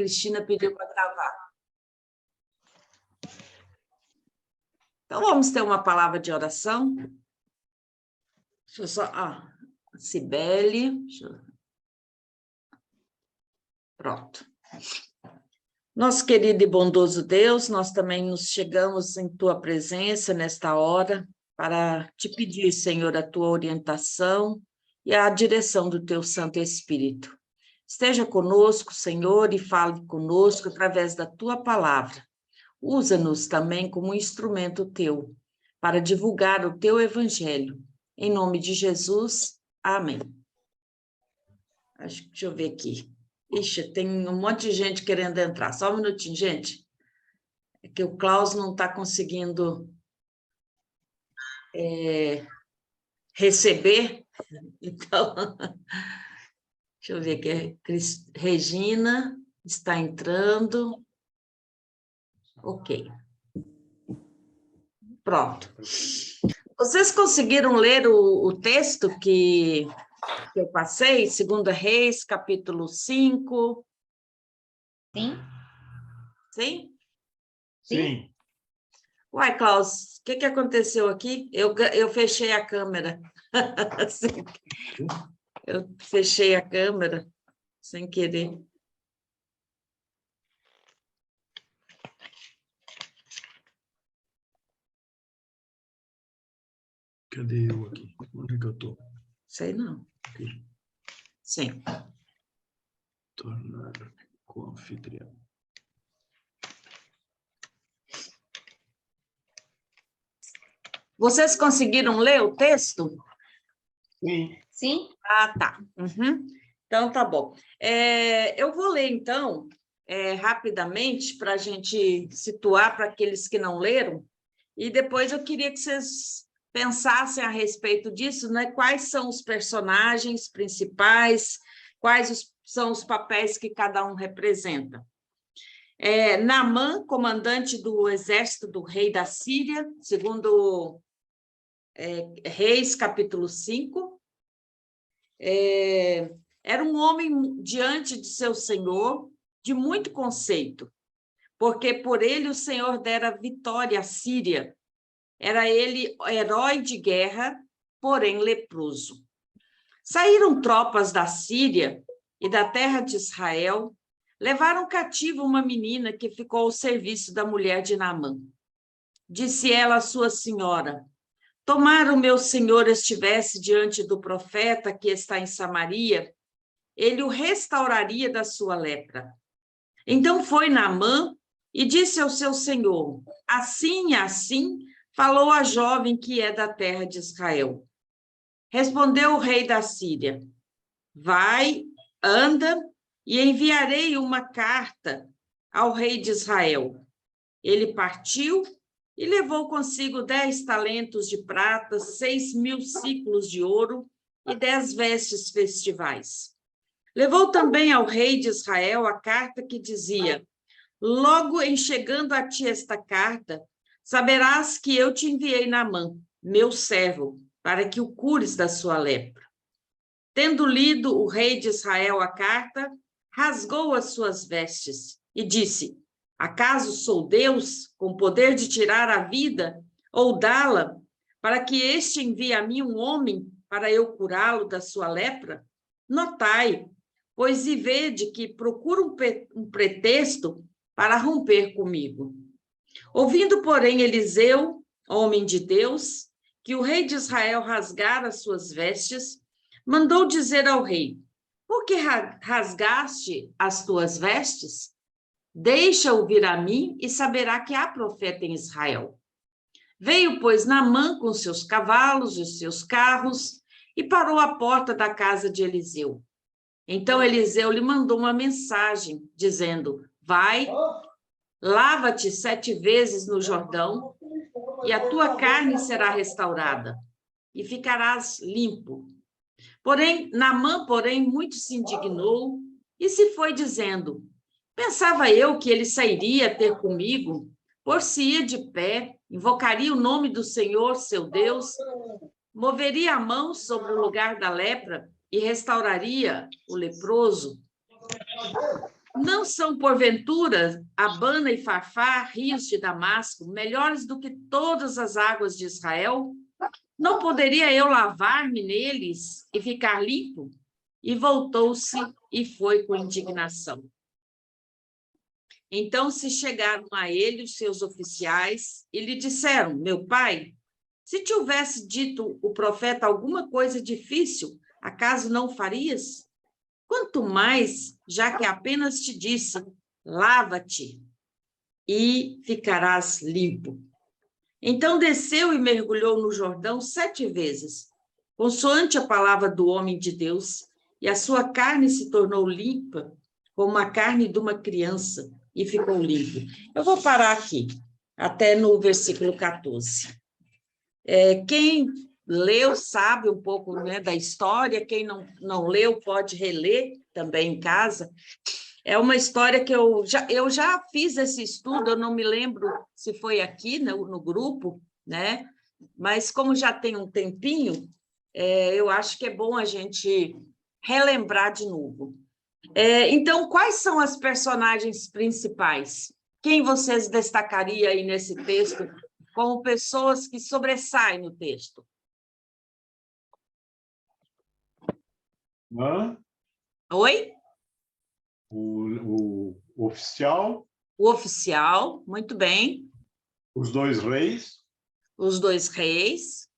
Cristina pediu para gravar. Então, vamos ter uma palavra de oração. Deixa eu só... Cibele. Pronto. Nosso querido e bondoso Deus, nós também nos chegamos em Tua presença nesta hora para te pedir, Senhor, a Tua orientação e a direção do Teu Santo Espírito. Esteja conosco, Senhor, e fale conosco através da Tua palavra. Usa-nos também como instrumento Teu para divulgar o Teu Evangelho. Em nome de Jesus, amém. Deixa eu ver aqui. Ixi, tem um monte de gente querendo entrar. Só um minutinho, gente. É que o Klaus não está conseguindo receber. Então, deixa eu ver aqui. Regina está entrando. Ok. Pronto. Vocês conseguiram ler o texto que eu passei? 2 Reis, capítulo 5. Sim? Sim? Sim. Uai, Klaus, o que aconteceu aqui? Eu fechei a câmera. Eu fechei a câmera sem querer. Cadê eu aqui? Onde é que eu estou? Sei não. Aqui. Sim. Tornar com anfitrião. Vocês conseguiram ler o texto? Sim. Sim? Ah, tá. Uhum. Então, tá bom. Eu vou ler, então, rapidamente, para a gente situar para aqueles que não leram, e depois eu queria que vocês pensassem a respeito disso, né? Quais são os personagens principais, são os papéis que cada um representa. Naamã, comandante do exército do rei da Síria, segundo Reis, capítulo 5, era um homem diante de seu senhor, de muito conceito, porque por ele o Senhor dera vitória à Síria. Era ele herói de guerra, porém leproso. Saíram tropas da Síria e da terra de Israel, levaram cativo uma menina que ficou ao serviço da mulher de Naamã. Disse ela à sua senhora: tomara o meu senhor estivesse diante do profeta que está em Samaria, ele o restauraria da sua lepra. Então foi Naamã e disse ao seu senhor: assim e assim falou a jovem que é da terra de Israel. Respondeu o rei da Síria: vai, anda, e enviarei uma carta ao rei de Israel. Ele partiu e levou consigo 10 talentos de prata, 6.000 siclos de ouro e 10 vestes festivais. Levou também ao rei de Israel a carta que dizia: logo em chegando a ti esta carta, saberás que eu te enviei Naamã, meu servo, para que o cures da sua lepra. Tendo lido o rei de Israel a carta, rasgou as suas vestes e disse: acaso sou Deus, com poder de tirar a vida ou dá-la, para que este envie a mim um homem para eu curá-lo da sua lepra? Notai, pois e vede que procuro um pretexto para romper comigo. Ouvindo, porém, Eliseu, homem de Deus, que o rei de Israel rasgara as suas vestes, mandou dizer ao rei: por que rasgaste as tuas vestes? Deixa-o vir a mim e saberá que há profeta em Israel. Veio, pois, Naamã com seus cavalos e seus carros e parou à porta da casa de Eliseu. Então Eliseu lhe mandou uma mensagem, dizendo: vai, lava-te 7 vezes no Jordão, e a tua carne será restaurada, e ficarás limpo. Porém, Naamã, muito se indignou e se foi dizendo: pensava eu que ele sairia ter comigo, por-se-ia de pé, invocaria o nome do Senhor, seu Deus, moveria a mão sobre o lugar da lepra e restauraria o leproso. Não são, porventura, Abana e Farfá, rios de Damasco, melhores do que todas as águas de Israel? Não poderia eu lavar-me neles e ficar limpo? E voltou-se e foi com indignação. Então se chegaram a ele os seus oficiais e lhe disseram: meu pai, se te houvesse dito o profeta alguma coisa difícil, acaso não farias? Quanto mais, já que apenas te disse: lava-te e ficarás limpo. Então desceu e mergulhou no Jordão 7 vezes, consoante a palavra do homem de Deus, e a sua carne se tornou limpa, como a carne de uma criança, e ficou limpo. Eu vou parar aqui, até no versículo 14. Quem leu sabe um pouco, né, da história, quem não leu pode reler também em casa. É uma história que eu já fiz esse estudo, eu não me lembro se foi aqui no grupo, né? Mas como já tem um tempinho, eu acho que é bom a gente relembrar de novo. Então, quais são as personagens principais? Quem vocês destacariam aí nesse texto como pessoas que sobressaem no texto? Oi? O oficial. O oficial, muito bem. Os 2 reis. Os 2 reis.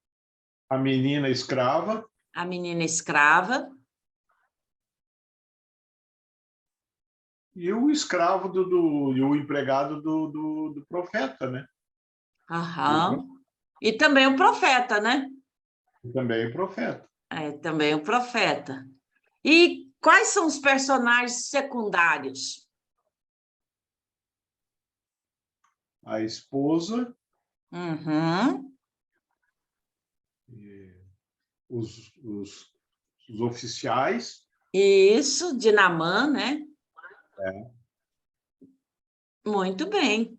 A menina escrava. A menina escrava. E o escravo e o empregado do profeta, né? Aham. E também o profeta, né? E também o profeta. Também o profeta. E quais são os personagens secundários? A esposa. Uhum. Os oficiais. Isso, de Naamã, né? Muito bem.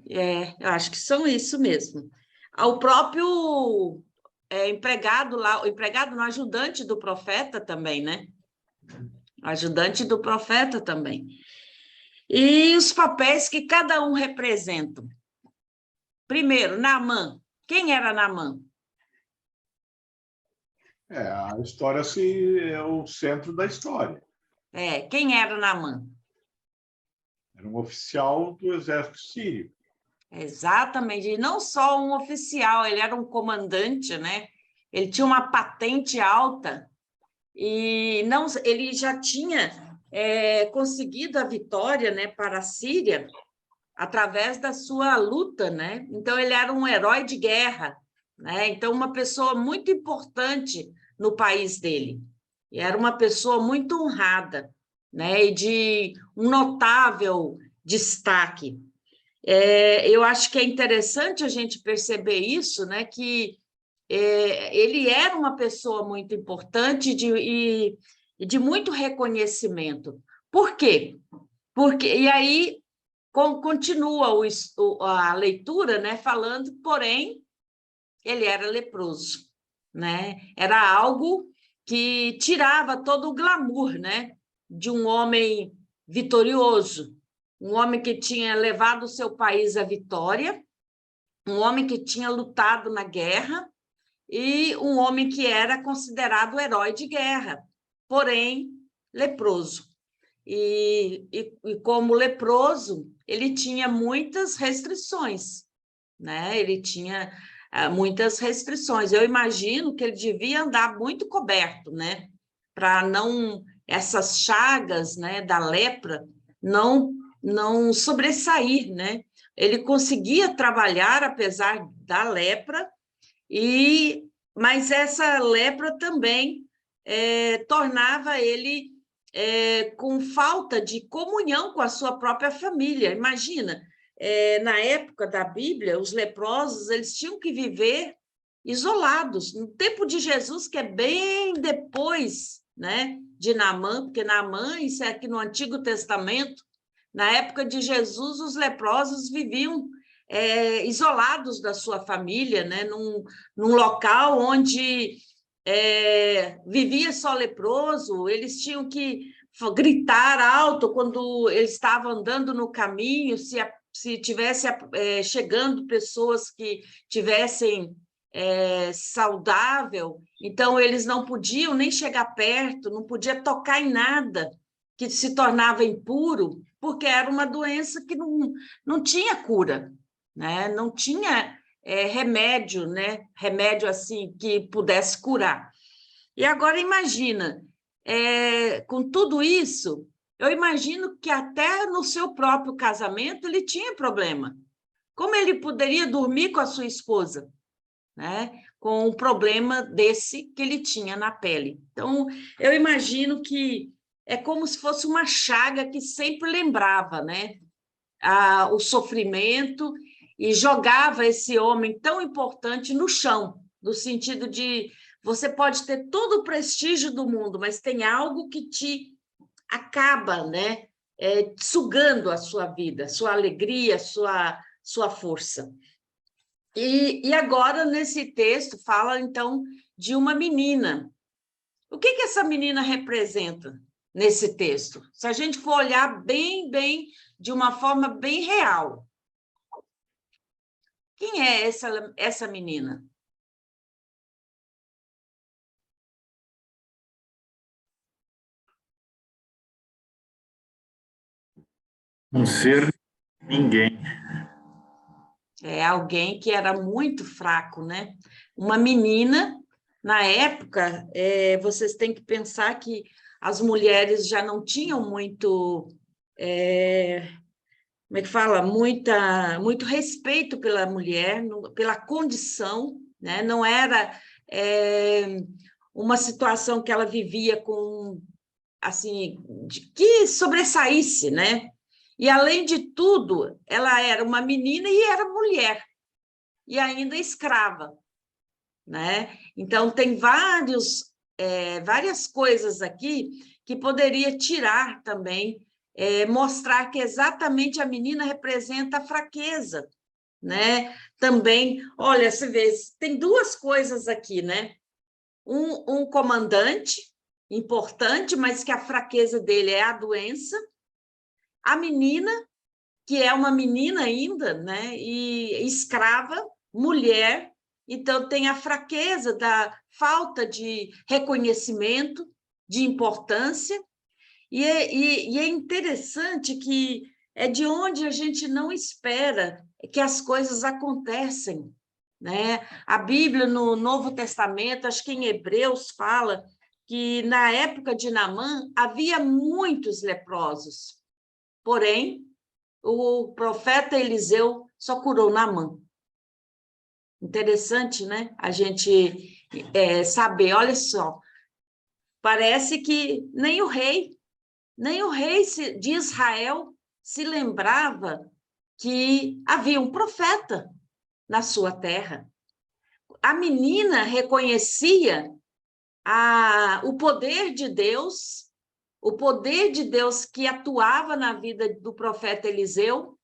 Eu acho que são isso mesmo. O próprio empregado lá, o empregado no ajudante do profeta também, né? Ajudante do profeta também. E os papéis que cada um representa. Primeiro, Naamã. Quem era Naamã? A história é o centro da história. Quem era Naamã? Era um oficial do exército sírio. Exatamente. E não só um oficial, ele era um comandante, né? Ele tinha uma patente alta e não, ele já tinha conseguido a vitória, né, para a Síria através da sua luta, né? Então ele era um herói de guerra, né? Então uma pessoa muito importante no país dele. E era uma pessoa muito honrada, né? E de um notável destaque. Eu acho que é interessante a gente perceber isso, né? Que ele era uma pessoa muito importante e de muito reconhecimento. Por quê? E aí continua a leitura, né, falando, porém, ele era leproso, né? Era algo que tirava todo o glamour, né, de um homem vitorioso, um homem que tinha levado o seu país à vitória, um homem que tinha lutado na guerra e um homem que era considerado herói de guerra, porém leproso. E como leproso, ele tinha muitas restrições, né? Ele tinha muitas restrições. Eu imagino que ele devia andar muito coberto, né? Para não essas chagas, né, da lepra não sobressair, né? Ele conseguia trabalhar apesar da lepra mas essa lepra também tornava ele com falta de comunhão com a sua própria família. Imagina, na época da Bíblia, os leprosos eles tinham que viver isolados. No tempo de Jesus, que é bem depois, né, de Naamã, porque Naamã, isso é aqui no Antigo Testamento, na época de Jesus, os leprosos viviam isolados da sua família, né, num local onde vivia só leproso, eles tinham que gritar alto quando ele estava andando no caminho, se tivesse chegando pessoas que tivessem saudável, então eles não podiam nem chegar perto, não podia tocar em nada que se tornava impuro, porque era uma doença que não tinha cura, né? Não tinha remédio, né? Remédio assim que pudesse curar. E agora imagina, com tudo isso, eu imagino que até no seu próprio casamento ele tinha problema. Como ele poderia dormir com a sua esposa, né? Com um problema desse que ele tinha na pele. Então, eu imagino que é como se fosse uma chaga que sempre lembrava, né? O sofrimento e jogava esse homem tão importante no chão, no sentido de você pode ter todo o prestígio do mundo, mas tem algo que te acaba, né? Sugando a sua vida, sua alegria, sua força. E agora, nesse texto, fala, então, de uma menina. O que essa menina representa nesse texto? Se a gente for olhar bem, de uma forma bem real. Quem é essa menina? Um ser ninguém. É alguém que era muito fraco, né? Uma menina, na época, vocês têm que pensar que as mulheres já não tinham muito, como é que fala? Muito respeito pela mulher, pela condição, né? Não era uma situação que ela vivia com, assim, que sobressaísse, né? E, além de tudo, ela era uma menina e era mulher, e ainda escrava, né? Então, tem várias coisas aqui que poderia tirar também, mostrar que exatamente a menina representa a fraqueza, né? Também, olha, você vê, tem duas coisas aqui, né? Um comandante importante, mas que a fraqueza dele é a doença, a menina, que é uma menina ainda, né? E escrava, mulher, então tem a fraqueza da falta de reconhecimento, de importância, e é interessante que é de onde a gente não espera que as coisas acontecem, né? A Bíblia, no Novo Testamento, acho que em Hebreus, fala que na época de Naamã havia muitos leprosos, porém, o profeta Eliseu só curou Naamã. Interessante, né? A gente saber, olha só, parece que nem o rei de Israel se lembrava que havia um profeta na sua terra. A menina reconhecia o poder de Deus, que atuava na vida do profeta Eliseu,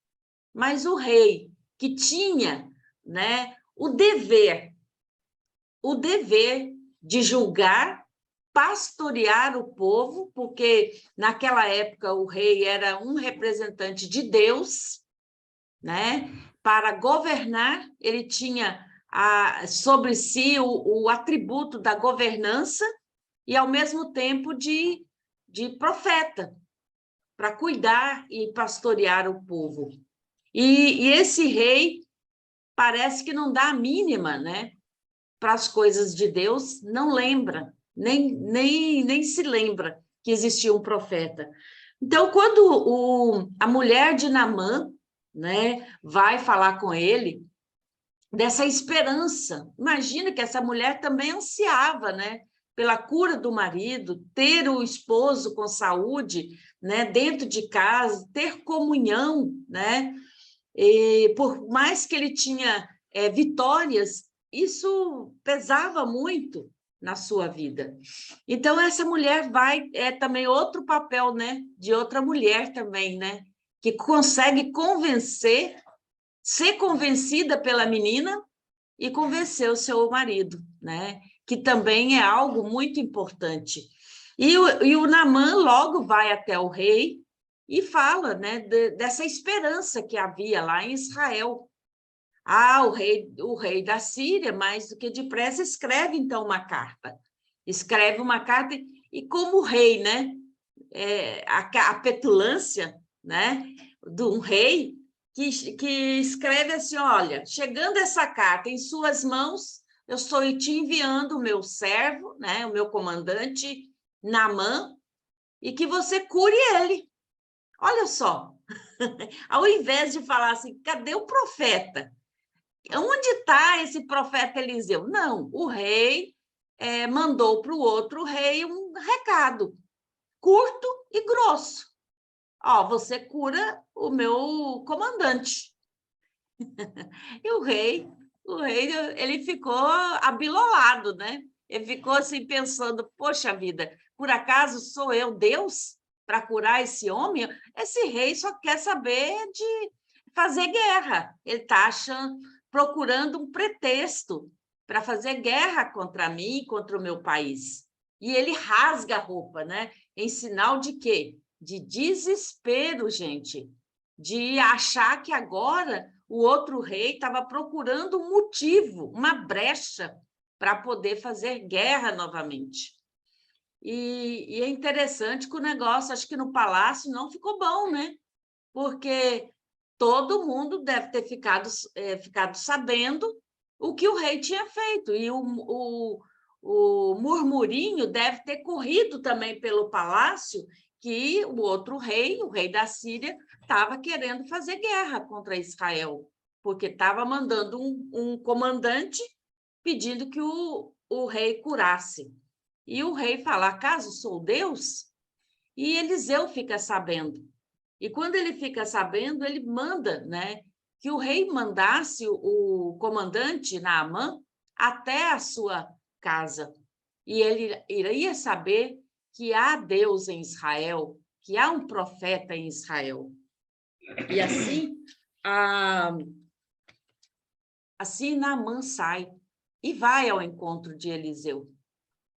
mas o rei, que tinha, né, o dever de julgar, pastorear o povo, porque naquela época o rei era um representante de Deus, né? Para governar, ele tinha sobre si o atributo da governança e, ao mesmo tempo, de profeta, para cuidar e pastorear o povo. E esse rei parece que não dá a mínima, né, para as coisas de Deus, não lembra, nem se lembra que existia um profeta. Então, quando a mulher de Naamã, né, vai falar com ele dessa esperança, imagina que essa mulher também ansiava, né, pela cura do marido, ter o esposo com saúde, né, dentro de casa, ter comunhão, né? E por mais que ele tinha vitórias, isso pesava muito na sua vida. Então, essa mulher também outro papel, né, de outra mulher também, né, que consegue ser convencida pela menina e convencer o seu marido, né, que também é algo muito importante. E o Naamã logo vai até o rei e fala, né, dessa esperança que havia lá em Israel. O rei da Síria, mais do que depressa, escreve então uma carta. Escreve uma carta e como rei, né, a petulância, né, de um rei que escreve assim, olha, chegando essa carta em suas mãos, eu estou te enviando o meu servo, né, o meu comandante Naamã, e que você cure ele. Olha só, ao invés de falar assim, cadê o profeta? Onde está esse profeta Eliseu? Não, o rei mandou para o outro rei um recado, curto e grosso. Ó, você cura o meu comandante. E ele ficou abilolado, né? Ele ficou assim pensando, poxa vida, por acaso sou eu Deus para curar esse homem? Esse rei só quer saber de fazer guerra. Ele está procurando um pretexto para fazer guerra contra mim, contra o meu país. E ele rasga a roupa, né? Em sinal de quê? De desespero, gente. De achar que agora o outro rei estava procurando um motivo, uma brecha, para poder fazer guerra novamente. E é interessante que o negócio, acho que no palácio, não ficou bom, né? Porque todo mundo deve ter ficado sabendo o que o rei tinha feito. E o murmurinho deve ter corrido também pelo palácio que o outro rei, o rei da Síria, estava querendo fazer guerra contra Israel, porque estava mandando um comandante pedindo que o rei curasse. E o rei fala, acaso sou Deus? E Eliseu fica sabendo. E quando ele fica sabendo, ele manda, né, que o rei mandasse o comandante Naamã até a sua casa. E ele iria saber que há Deus em Israel, que há um profeta em Israel. E assim Naamã sai e vai ao encontro de Eliseu.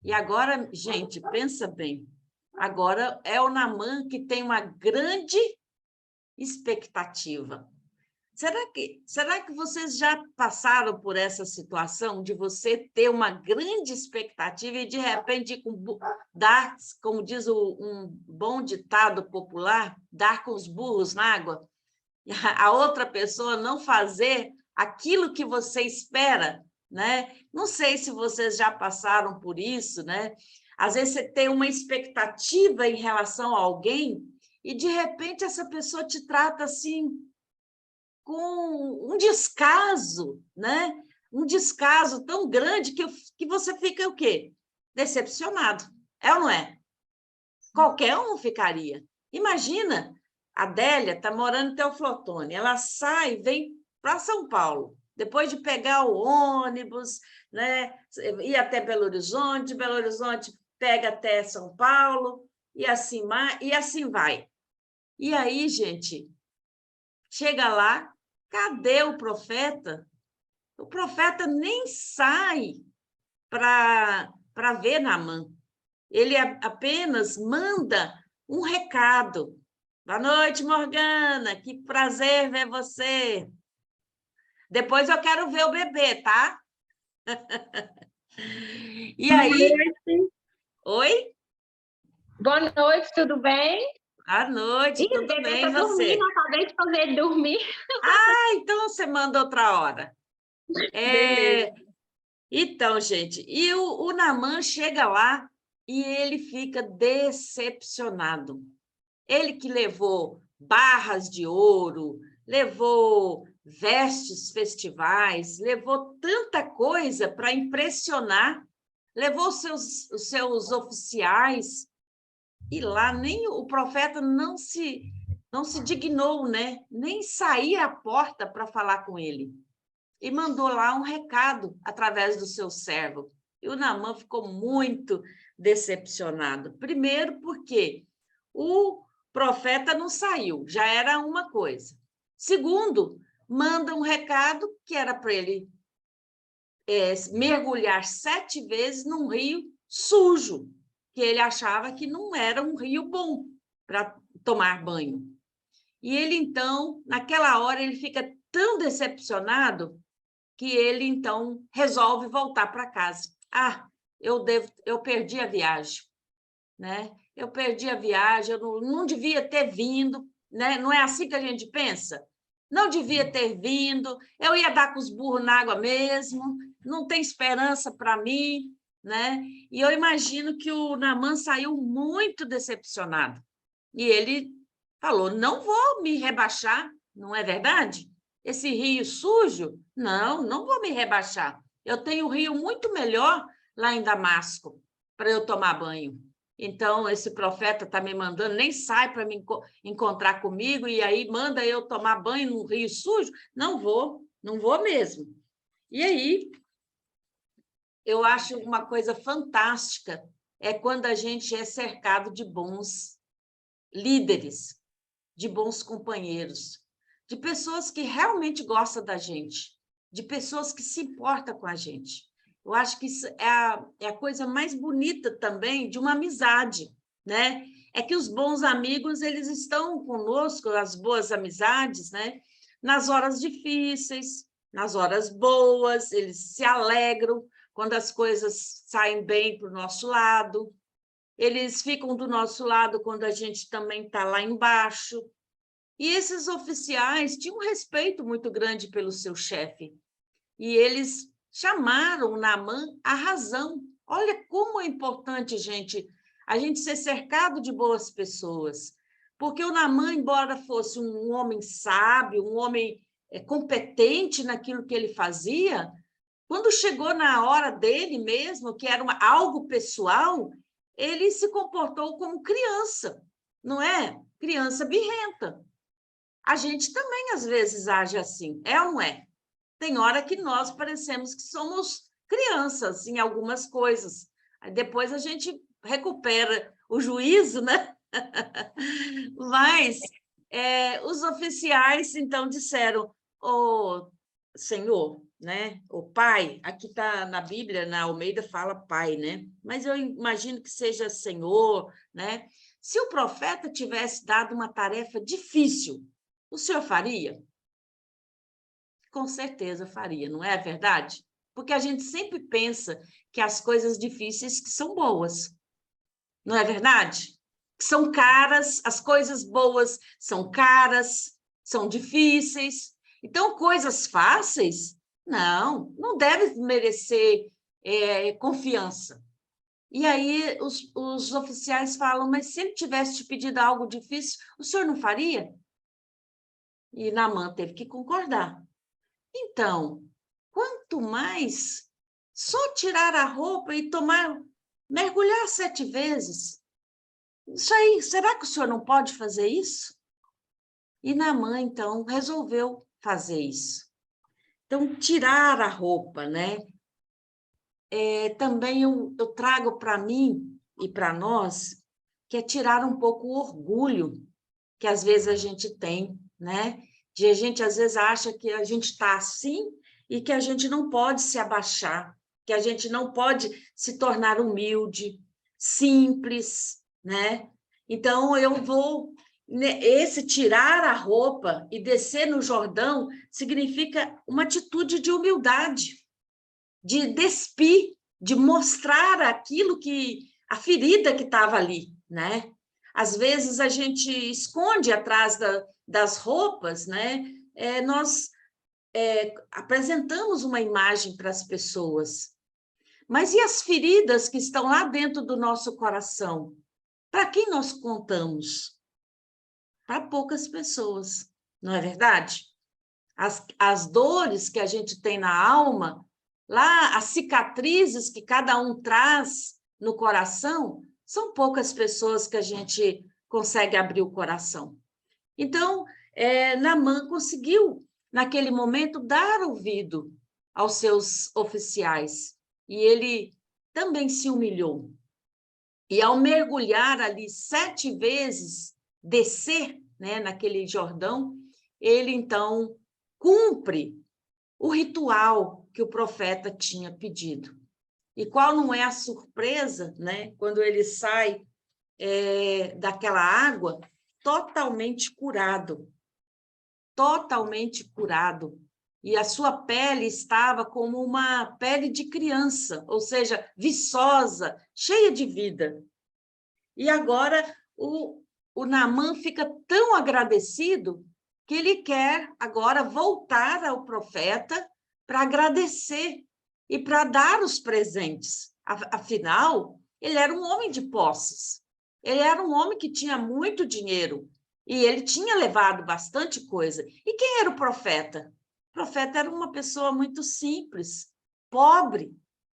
E agora, gente, pensa bem, agora é o Naamã que tem uma grande expectativa. Será que vocês já passaram por essa situação de você ter uma grande expectativa e, de repente, dar, como diz um bom ditado popular, dar com os burros na água? A outra pessoa não fazer aquilo que você espera, né? Não sei se vocês já passaram por isso, né? Às vezes você tem uma expectativa em relação a alguém e, de repente, essa pessoa te trata assim com um descaso, né? Um descaso tão grande que você fica o quê? Decepcionado. É ou não é? Qualquer um ficaria. Imagina, a Adélia está morando em Teoflotone, ela sai, vem para São Paulo, depois de pegar o ônibus, né? Ir até Belo Horizonte pega até São Paulo, e assim vai. E aí, gente, chega lá, cadê o profeta? O profeta nem sai para ver Naamã. Ele apenas manda um recado. Boa noite, Morgana, que prazer ver você. Depois eu quero ver o bebê, tá? E aí... Oi? Boa noite, tudo bem? Boa noite, tudo bebê bem, tá você? Dormindo, acabei de fazer ele dormir. Então você manda outra hora. Beleza. Então, gente, e o Naamã chega lá e ele fica decepcionado. Ele que levou barras de ouro, levou vestes festivais, levou tanta coisa para impressionar, levou os seus oficiais, e lá nem o profeta não se dignou, né? Nem sair à porta para falar com ele. E mandou lá um recado através do seu servo. E o Naamã ficou muito decepcionado. Primeiro, porque o profeta não saiu, já era uma coisa. Segundo, manda um recado que era para ele mergulhar 7 vezes num rio sujo, que ele achava que não era um rio bom para tomar banho. E ele, então, naquela hora, ele fica tão decepcionado que ele, então, resolve voltar para casa. Ah, eu perdi a viagem, né? Eu perdi a viagem, eu não devia ter vindo, né? Não é assim que a gente pensa? Não devia ter vindo, eu ia dar com os burros na água mesmo, não tem esperança para mim, né? E eu imagino que o Naamã saiu muito decepcionado. E ele falou, não vou me rebaixar, não é verdade? Esse rio sujo, não vou me rebaixar. Eu tenho um rio muito melhor lá em Damasco para eu tomar banho. Então, esse profeta está me mandando, nem sai para me encontrar comigo, e aí manda eu tomar banho no rio sujo? Não vou mesmo. E aí, eu acho uma coisa fantástica, é quando a gente é cercado de bons líderes, de bons companheiros, de pessoas que realmente gostam da gente, de pessoas que se importam com a gente. Eu acho que isso é a coisa mais bonita também de uma amizade, né? É que os bons amigos, eles estão conosco, as boas amizades, né? Nas horas difíceis, nas horas boas, eles se alegram quando as coisas saem bem para o nosso lado, eles ficam do nosso lado quando a gente também está lá embaixo. E esses oficiais tinham um respeito muito grande pelo seu chefe. E eles chamaram o Naamã a razão. Olha como é importante, gente, a gente ser cercado de boas pessoas. Porque o Naamã, embora fosse um homem sábio, um homem competente naquilo que ele fazia, quando chegou na hora dele mesmo, que era algo pessoal, ele se comportou como criança, não é? Criança birrenta. A gente também, às vezes, age assim, é ou não é? Tem hora que nós parecemos que somos crianças em algumas coisas. Aí depois a gente recupera o juízo, né? Mas os oficiais, então, disseram, ô Senhor, né? O pai, aqui está na Bíblia, na Almeida fala pai, né? Mas eu imagino que seja Senhor, né? Se o profeta tivesse dado uma tarefa difícil, o senhor faria? Com certeza faria, não é verdade? Porque a gente sempre pensa que as coisas difíceis que são boas, não é verdade? Que são caras, as coisas boas são caras, são difíceis. Então, coisas fáceis, não deve merecer confiança. E aí os oficiais falam, mas se ele tivesse te pedido algo difícil, o senhor não faria? E Naamã teve que concordar. Então, quanto mais só tirar a roupa e mergulhar 7 vezes, isso aí, será que o senhor não pode fazer isso? E Naamã, então, resolveu fazer isso. Então, tirar a roupa, né? Também eu trago para mim e para nós, que é tirar um pouco o orgulho que às vezes a gente tem, né? A gente às vezes acha que a gente está assim e que a gente não pode se abaixar, que a gente não pode se tornar humilde, simples, né? Então, esse tirar a roupa e descer no Jordão significa uma atitude de humildade, de despir, de mostrar aquilo a ferida que estava ali, né? Às vezes a gente esconde atrás das roupas, né? Nós apresentamos uma imagem para as pessoas. Mas e as feridas que estão lá dentro do nosso coração? Para quem nós contamos? Para poucas pessoas, não é verdade? As dores que a gente tem na alma, lá as cicatrizes que cada um traz no coração, são poucas pessoas que a gente consegue abrir o coração. Então, Naamã conseguiu, naquele momento, dar ouvido aos seus oficiais, e ele também se humilhou. E ao mergulhar ali 7 vezes, descer, né, naquele Jordão, ele, então, cumpre o ritual que o profeta tinha pedido. E qual não é a surpresa, né? Quando ele sai daquela água totalmente curado. Totalmente curado. E a sua pele estava como uma pele de criança, ou seja, viçosa, cheia de vida. E agora o Naamã fica tão agradecido que ele quer agora voltar ao profeta para agradecer e para dar os presentes. Afinal, ele era um homem de posses. Ele era um homem que tinha muito dinheiro e ele tinha levado bastante coisa. E quem era o profeta? O profeta era uma pessoa muito simples, pobre,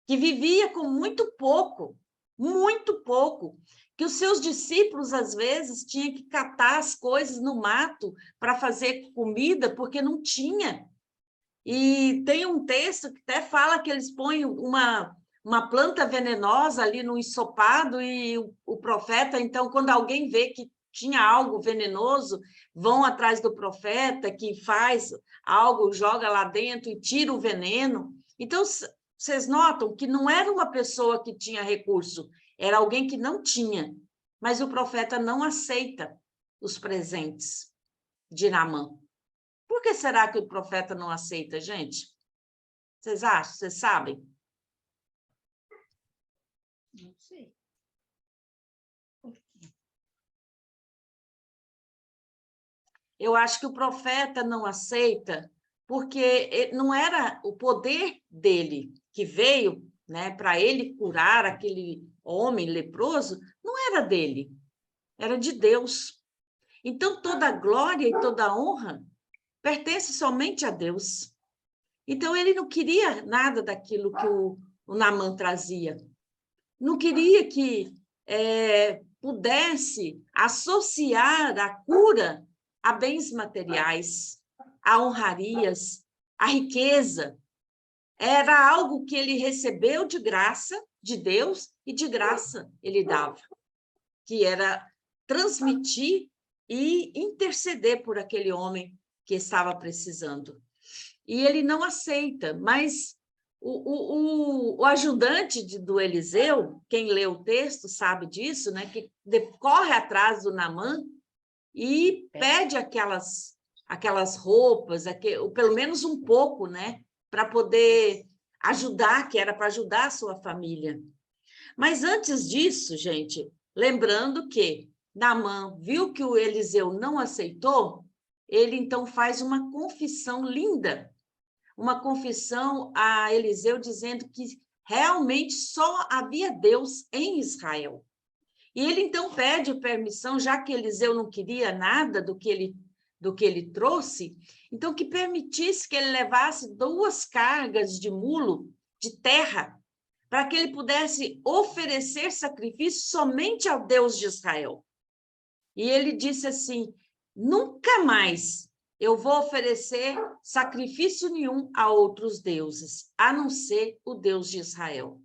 que vivia com muito pouco, que os seus discípulos, às vezes, tinham que catar as coisas no mato para fazer comida, porque não tinha. E tem um texto que até fala que eles põem uma planta venenosa ali no ensopado e o profeta, então, quando alguém vê que tinha algo venenoso, vão atrás do profeta, que faz algo, joga lá dentro e tira o veneno. Então, vocês notam que não era uma pessoa que tinha recurso, era alguém que não tinha. Mas o profeta não aceita os presentes de Naamã. Por que será que o profeta não aceita, gente? Vocês acham? Vocês sabem? Não sei. Eu acho que o profeta não aceita porque não era o poder dele que veio, né, para ele curar aquele homem leproso, não era dele, era de Deus. Então, toda a glória e toda a honra pertence somente a Deus. Então, ele não queria nada daquilo que o Naamã trazia. Não queria que pudesse associar a cura a bens materiais, a honrarias, a riqueza. Era algo que ele recebeu de graça de Deus e de graça ele dava, que era transmitir e interceder por aquele homem que estava precisando. E ele não aceita, mas o ajudante do Eliseu, quem lê o texto sabe disso, né, que corre atrás do Naamã e pede aquelas roupas, pelo menos um pouco, né, para poder ajudar, que era para ajudar a sua família. Mas antes disso, gente, lembrando que Naamã viu que o Eliseu não aceitou, ele então faz uma confissão linda, uma confissão a Eliseu dizendo que realmente só havia Deus em Israel. E ele então pede permissão, já que Eliseu não queria nada do que ele trouxe, então que permitisse que ele levasse 2 cargas de mulo de terra, para que ele pudesse oferecer sacrifício somente ao Deus de Israel. E ele disse assim: nunca mais eu vou oferecer sacrifício nenhum a outros deuses, a não ser o Deus de Israel.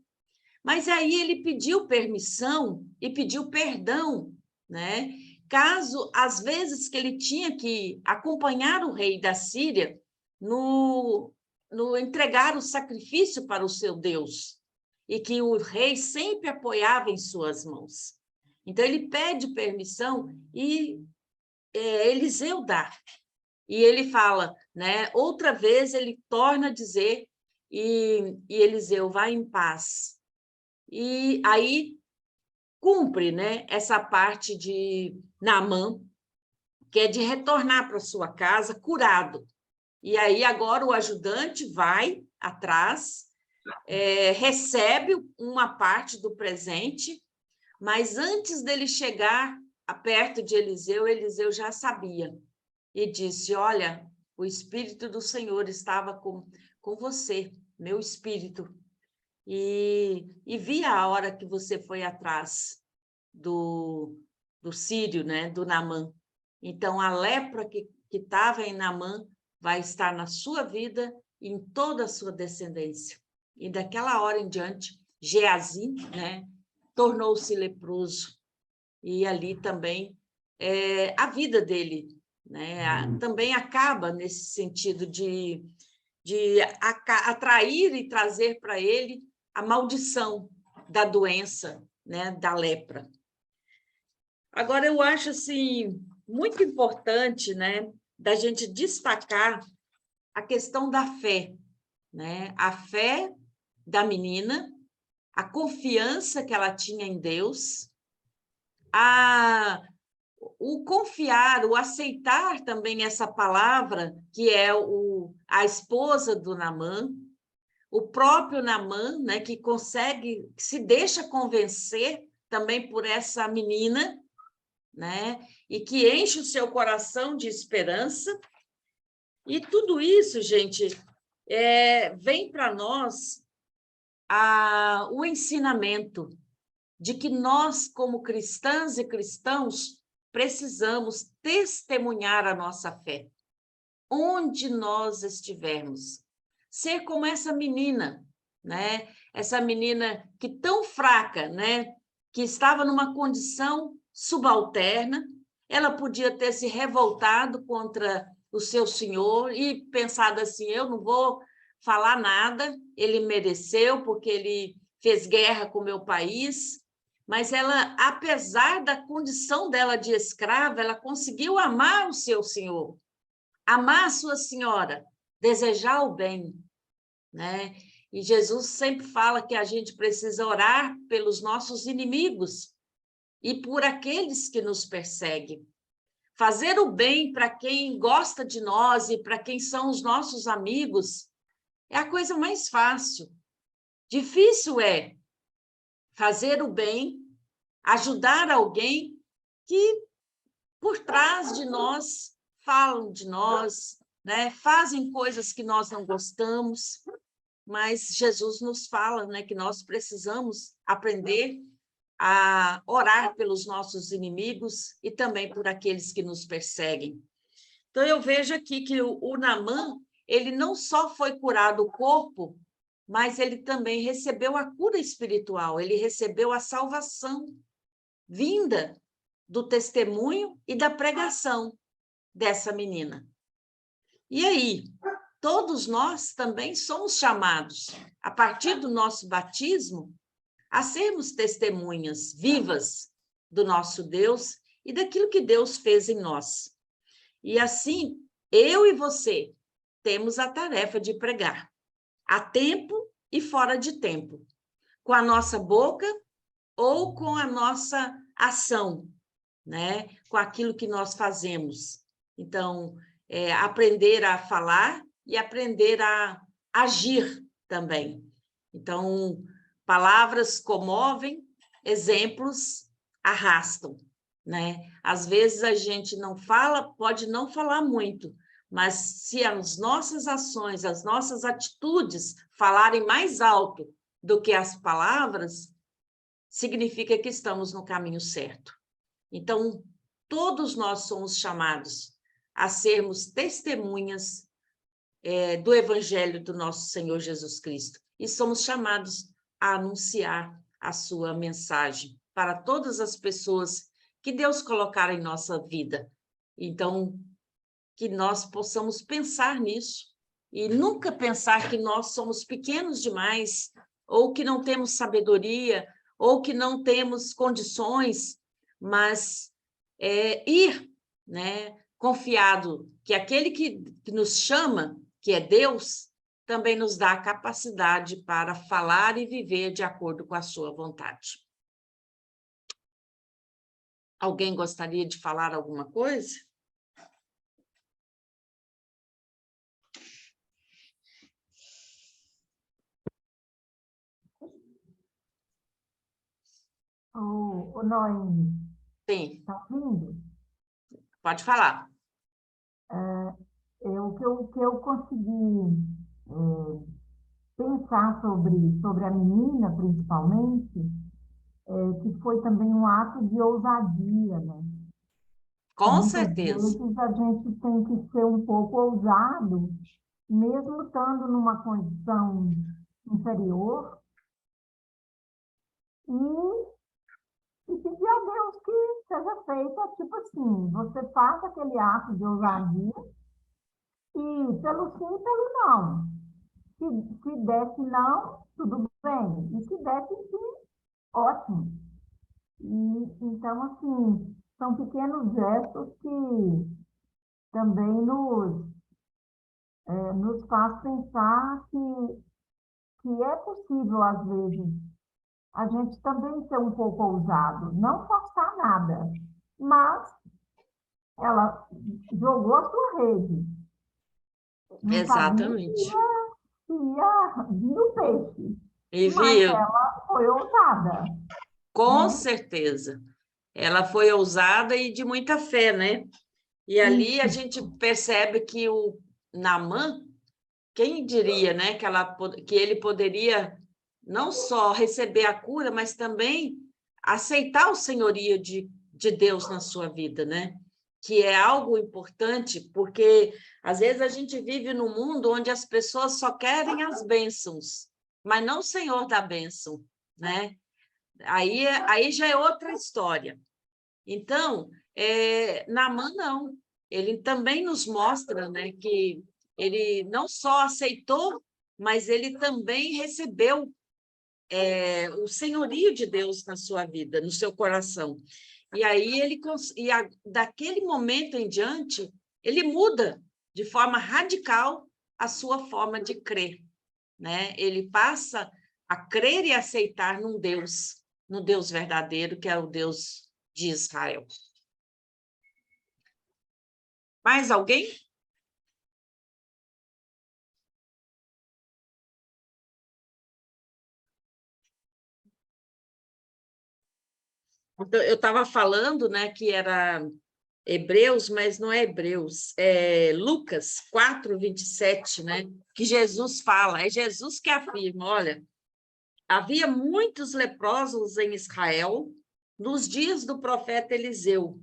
Mas aí ele pediu permissão e pediu perdão, né? Caso, às vezes, que ele tinha que acompanhar o rei da Síria no entregar o sacrifício para o seu Deus, e que o rei sempre apoiava em suas mãos. Então, ele pede permissão e Eliseu dá. E ele fala, né? Outra vez ele torna a dizer, e Eliseu, vai em paz. E aí cumpre, né, essa parte de Naamã, que é de retornar para sua casa curado. E aí agora o ajudante vai atrás, recebe uma parte do presente, mas antes dele chegar perto de Eliseu, Eliseu já sabia. E disse: olha, o Espírito do Senhor estava com você, meu Espírito. E vi a hora que você foi atrás do sírio, né, do Naamã. Então, a lepra que estava em Naamã vai estar na sua vida e em toda a sua descendência. E daquela hora em diante, Geazi, né, tornou-se leproso. E ali também a vida dele, né, também acaba nesse sentido de atrair e trazer para ele a maldição da doença, né, da lepra. Agora, eu acho assim, muito importante, né, da gente destacar a questão da fé, né? A fé da menina, a confiança que ela tinha em Deus, o confiar, o aceitar também essa palavra, que é a esposa do Naamã, o próprio Naamã, né, que consegue, que se deixa convencer também por essa menina, né, e que enche o seu coração de esperança. E tudo isso, gente, vem para nós o ensinamento de que nós, como cristãs e cristãos, precisamos testemunhar a nossa fé, onde nós estivermos. Ser como essa menina, né? Essa menina que tão fraca, né? Que estava numa condição subalterna, ela podia ter se revoltado contra o seu senhor e pensado assim, eu não vou falar nada, ele mereceu porque ele fez guerra com o meu país, mas ela, apesar da condição dela de escrava, ela conseguiu amar o seu senhor, amar a sua senhora, desejar o bem, né? E Jesus sempre fala que a gente precisa orar pelos nossos inimigos e por aqueles que nos perseguem. Fazer o bem para quem gosta de nós e para quem são os nossos amigos é a coisa mais fácil. Difícil é fazer o bem, ajudar alguém que por trás de nós falam de nós, né? Fazem coisas que nós não gostamos, mas Jesus nos fala, né, que nós precisamos aprender a orar pelos nossos inimigos e também por aqueles que nos perseguem. Então, eu vejo aqui que o Naamã, ele não só foi curado o corpo, mas ele também recebeu a cura espiritual, ele recebeu a salvação vinda do testemunho e da pregação dessa menina. E aí, todos nós também somos chamados, a partir do nosso batismo, a sermos testemunhas vivas do nosso Deus e daquilo que Deus fez em nós. E assim, eu e você temos a tarefa de pregar, a tempo e fora de tempo, com a nossa boca ou com a nossa ação, né? Com aquilo que nós fazemos. Então, aprender a falar e aprender a agir também. Então, palavras comovem, exemplos arrastam, né? Às vezes a gente não fala, pode não falar muito, mas se as nossas ações, as nossas atitudes falarem mais alto do que as palavras, significa que estamos no caminho certo. Então, todos nós somos chamados a sermos testemunhas do Evangelho do nosso Senhor Jesus Cristo. E somos chamados a anunciar a sua mensagem para todas as pessoas que Deus colocar em nossa vida. Então, que nós possamos pensar nisso e nunca pensar que nós somos pequenos demais, ou que não temos sabedoria, ou que não temos condições, mas ir, né, confiado que aquele que nos chama, que é Deus, também nos dá a capacidade para falar e viver de acordo com a sua vontade. Alguém gostaria de falar alguma coisa? Ô, Noemi, Sim, tá ouvindo? pode falar. O que eu consegui pensar sobre a menina, principalmente, que foi também um ato de ousadia, né? Com Muitas certeza. vezes a gente tem que ser um pouco ousado, mesmo estando numa condição inferior, e pedir a Deus que seja feita, tipo assim, você faça aquele ato de ousadia e pelo sim e pelo não. Se desse não, tudo bem. E se desse sim, ótimo. Então, assim, são pequenos gestos que também nos faz pensar que é possível, às vezes, a gente também ser um pouco ousado, não forçar nada, mas ela jogou a sua rede, não sabia Exatamente. que ia vir o peixe, E mas viu, ela foi ousada, com né? certeza, ela foi ousada e de muita fé, né? E ali a E gente percebe que o Naamã, quem diria, né, que ele poderia não só receber a cura, mas também aceitar o senhorio de Deus na sua vida, né? Que é algo importante, porque às vezes a gente vive num mundo onde as pessoas só querem as bênçãos, mas não o Senhor da bênção, né? Aí já é outra história. Então, Naamã não. Ele também nos mostra, né, que ele não só aceitou, mas ele também recebeu o senhorio de Deus na sua vida, no seu coração. E aí daquele momento em diante, ele muda de forma radical a sua forma de crer, né? Ele passa a crer e aceitar no Deus verdadeiro, que é o Deus de Israel. Mais alguém? Então, eu estava falando, né, que era Hebreus, mas não é Hebreus, é Lucas 4:27, né, que Jesus fala, é Jesus que afirma, olha, havia muitos leprosos em Israel nos dias do profeta Eliseu,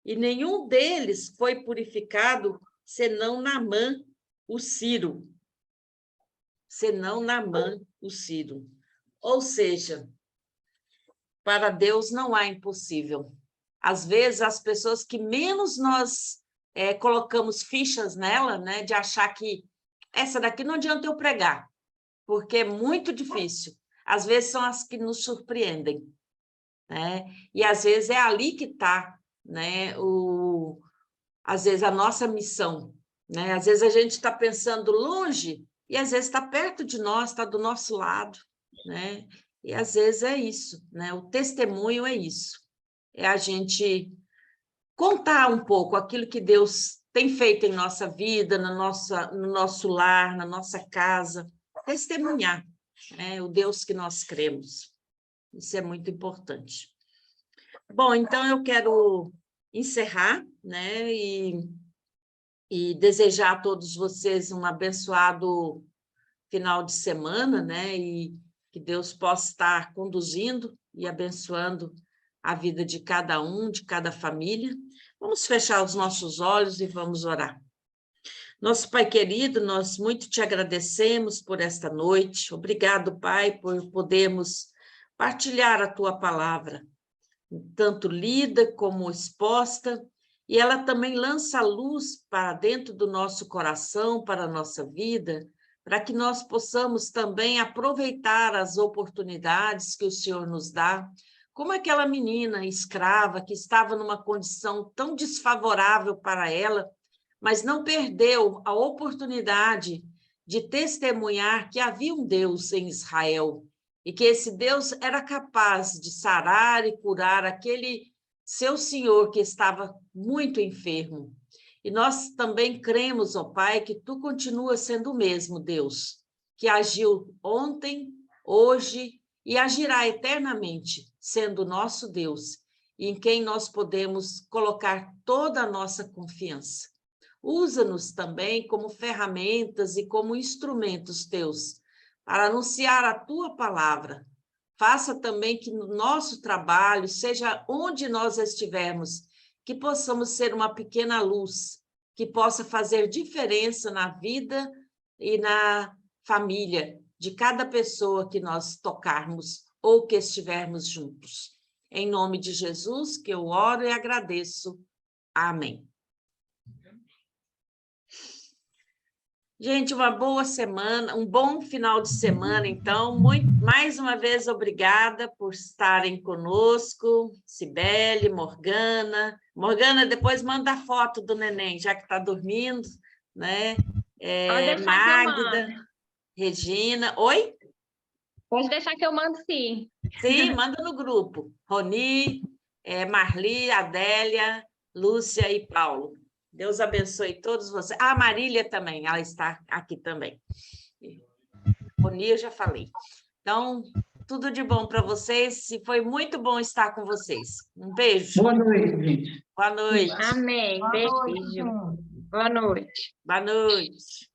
e nenhum deles foi purificado, senão Naamã, o Ciro. Senão Naamã, o Ciro. Ou seja, para Deus não há impossível. Às vezes, as pessoas que menos nós colocamos fichas nela, né, de achar que essa daqui não adianta eu pregar, porque é muito difícil. Às vezes, são as que nos surpreendem, né? E, às vezes, é ali que está, né, às vezes, a nossa missão. Né? Às vezes, a gente está pensando longe e, às vezes, está perto de nós, está do nosso lado, né? E às vezes é isso, né? O testemunho é isso. É a gente contar um pouco aquilo que Deus tem feito em nossa vida, no nosso lar, na nossa casa. Testemunhar, né? O Deus que nós cremos. Isso é muito importante. Bom, então eu quero encerrar, né? E desejar a todos vocês um abençoado final de semana, né? E que Deus possa estar conduzindo e abençoando a vida de cada um, de cada família. Vamos fechar os nossos olhos e vamos orar. Nosso Pai querido, nós muito te agradecemos por esta noite. Obrigado, Pai, por podermos partilhar a tua palavra, tanto lida como exposta, e ela também lança luz para dentro do nosso coração, para a nossa vida, para que nós possamos também aproveitar as oportunidades que o Senhor nos dá, como aquela menina escrava que estava numa condição tão desfavorável para ela, mas não perdeu a oportunidade de testemunhar que havia um Deus em Israel e que esse Deus era capaz de sarar e curar aquele seu senhor que estava muito enfermo. E nós também cremos, ó Pai, que tu continuas sendo o mesmo Deus, que agiu ontem, hoje e agirá eternamente, sendo o nosso Deus, e em quem nós podemos colocar toda a nossa confiança. Usa-nos também como ferramentas e como instrumentos teus, para anunciar a tua palavra. Faça também que no nosso trabalho, seja onde nós estivermos, que possamos ser uma pequena luz, que possa fazer diferença na vida e na família de cada pessoa que nós tocarmos ou que estivermos juntos. Em nome de Jesus, que eu oro e agradeço. Amém. Gente, uma boa semana, um bom final de semana, então. Mais uma vez, obrigada por estarem conosco, Cibele, Morgana. Morgana, depois manda a foto do neném, já que está dormindo, né? Pode deixar que eu Magda, mando. Regina. Oi? Pode deixar que eu mando, sim. Sim, manda no grupo. Roni, Marli, Adélia, Lúcia e Paulo. Deus abençoe todos vocês. A Marília também, ela está aqui também. Roni, eu já falei. Então, tudo de bom para vocês. E foi muito bom estar com vocês. Um beijo. Boa noite, gente. Boa noite. Amém. Boa noite, Beijo. gente. Boa noite. Boa noite.